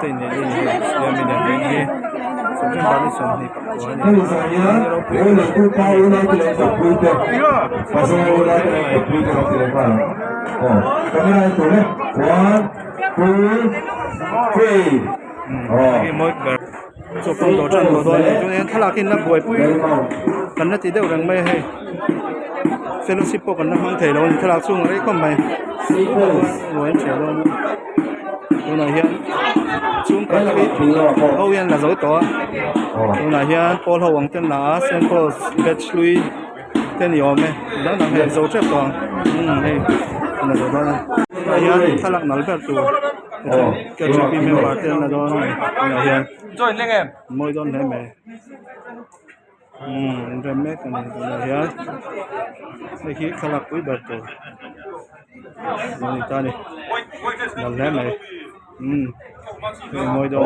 tay này đi để mình để mình đi xong cái bạn đi xong thì bắt đầu Hey, Sonia, ole kuka ole kile kuite. Paso ole kile kuite na kile pa. Oh, kamera itu ne. 1, 2, 3. cái mỗi cái chụp phong tổ chân tổ này cho nên thà khi nó buổi buổi cần nó chỉ đều đang mê hay fellowship còn nó không thể đâu thà xuống đấy không mày buổi trẻ luôn chỗ này hiện xuống cái Âu Yên là dấu tỏ chỗ này hiện Paul Hậu Hoàng tên là Saint Paul's Batchley tên nhiều mày đó là hiện dấu chép toàn đây là dấu đó này hiện thà nói về tụ cái chuyện phim em bảo tên là đó này hiện Join lên em. mỗi don này mày rồi mấy cái này là hiện đây khi thà quý bật tụ người ta này là lẽ mày mỗi don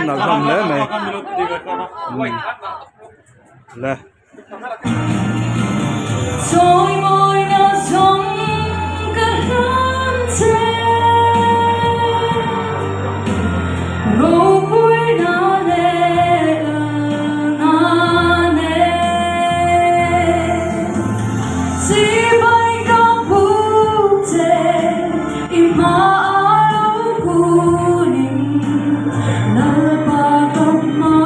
là không lẽ mày lẽ Rồi môi nó giống cả lớn rồi cuối nó lệ na nè chỉ bay cao vũ tệ im hạ lâu cunin nở ba tóc má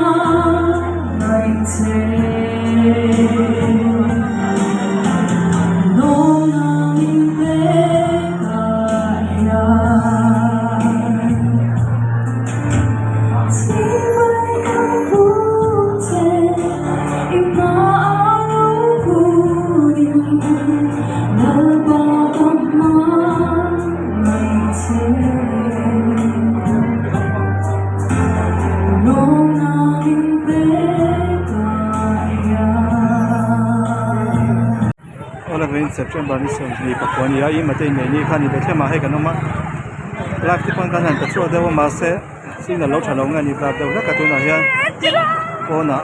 ngày thế September ni sem ni pakwan ya i mate ne ni khani bethe ma he kan ma lak ti pang kan han ta chua dewa ma se sin na lo thalo nga ni bla dewa ka tu na hian ko na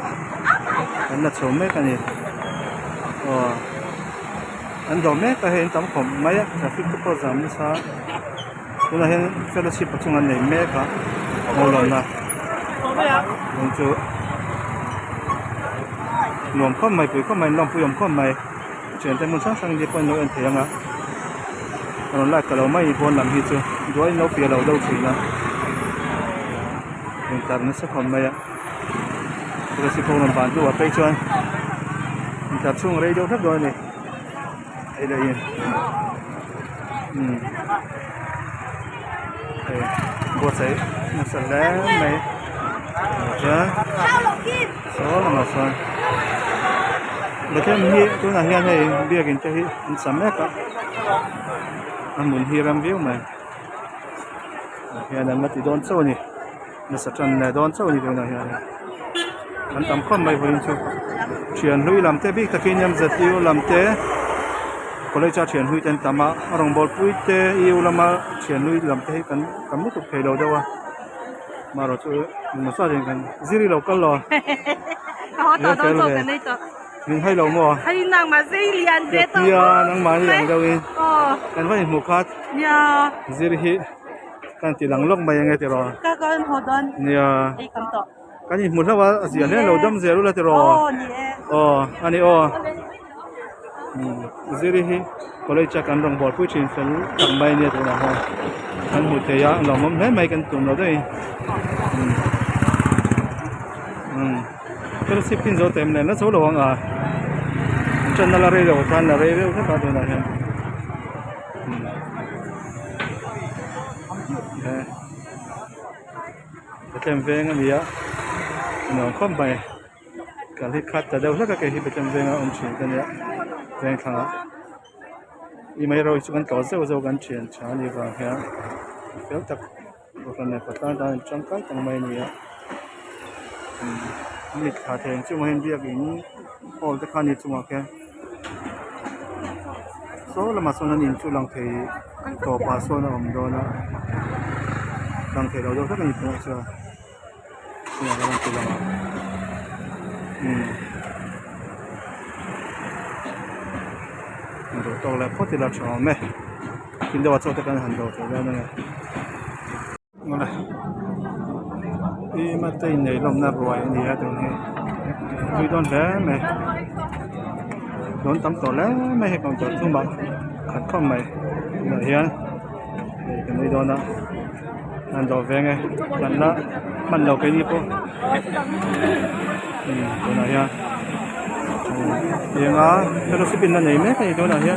an na chome ka ni an do me ka hen tam khom mai traffic ko jam ni sa tu na hian fellowship chung an nei me ka mo lo na mon chu nom khom mai pu khom mai nom pu yom khom mai chuyện tại muốn sáng sang đi quan nội anh thấy không ạ? Còn lại cả đầu mấy con làm gì chưa? Rồi nấu phía đầu đâu chỉ là mình tập nó sẽ còn mấy ạ. Tôi sẽ không làm bản đồ ở đây cho anh. Mình tập xuống ở đây đâu thấp rồi này. Đây đây. Đây, bột sấy nó sẽ lé mấy. Chứ? Số là một phần. Để cho mình tôi là hiện nay bây giờ cái sắm hết cả anh muốn hiram view mà hiện nay mất thì đón sâu này nó sẽ trần này đón sâu này tôi là hiện nay anh tắm con mày với chú chuyển lui làm thế biết khi nhâm giật yêu làm thế có lẽ cho chuyển lui trên tắm á rồng bột vui thế yêu làm mà chuyển lui làm thế cần cắm một cục thầy đầu đâu à mà rồi chú nó sao thì cần ziri lâu con lò họ tao做緊呢度。mình hay lâu mà hay nàng mà dây liền thế thôi nàng mà liền đâu đi anh phải một khát ya diri hi kan ti lang lok mai ngai ti ro các con hồ đơn nia đi cầm to kan ni mun hawa asian ne lo dam zero la ti ro ani diri hi college cha kan rong bol pu chin fel tam mai ne to na ho kan mu te ya lo mom mai mai kan tum lo dei cái ship pin rồi tem này nó số đồ à chân nó là rê rồi chân là rê rồi các bạn này ha cái tem về ngay bây giờ nó không phải cái hít khát từ đâu tất cả cái hít tem về ngay ông chuyện cái này về thằng á mấy rồi chúng ta có dấu gắn chuyện trả đi vào ha kéo tập một phần này phải tăng trong cái tầng mây nàyนี่ขาแทงช่วงเห็นเรียกอย่างนี้พอจะขานี่ช่วงแค่โซ่ละมาโซนันอินช่วงลังเทต่อปลาโซนอมโดนะลังเทเราโดนสักนิดหนึ่งเชียวเนี่ยลังเทเราโดนตกแล้วพอที่เราชอบไหมกินได้ว่าโซ่ตะกันหันโดดแล้วเนี่ย ngon này đi mà tên này lồng nạp rồi thì ra tụi này tôi đón vé mày đón tắm tổ lẽ mày còn chọn thương bằng khát không mày là hiền cái này đón đó ăn đồ vé nghe lần đó bắt đầu cái đi po tụi này hiền tiếng á Philippines là này mấy cái tụi này hiền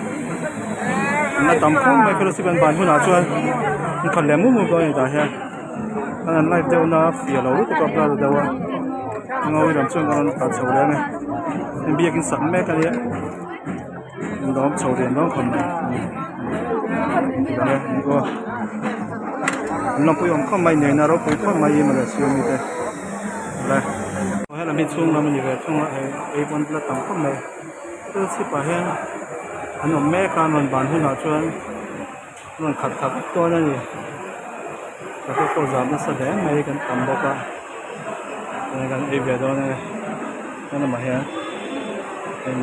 nó tắm không mày Philippines bán nào chưa còn lẽ mua coi ta hiền anh lại đâu nó phía lối thì có bao đâu ngồi làm chuyện còn cả sầu đấy này em biết cái sẵn mấy cái đấy đó sầu tiền đó còn đây cô nó cũng không may này nào cũng không may mà là siêu như thế đây hay là mình xuống là mình về xuống ấy vẫn là tầm không may tôi chỉ bảo hen anh ông mẹ con mình bán hơn nào cho mình khát khát to này cái cô giảm nó sẽ để mấy cái tầm bọc à cái đi về đó này nó là mà hè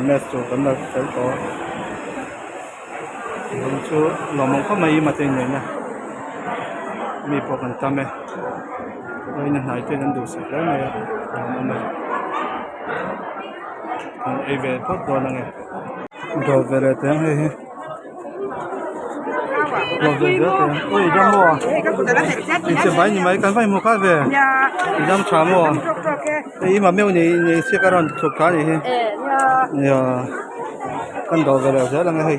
mẹ chủ vẫn là phải có không chú nó mong có mấy mà tên này nè mi bộ phần trăm này đây là hai tên đủ sạch đấy này này đi về tốt rồi này rồi về lại tiếng hay rồi về rất là ôi dám mua mình sẽ bán như mấy cái phải mua khác về dám trả mua đây mà mèo này sẽ cái đòn chụp cá này nhờ con đồ về rồi rất là hay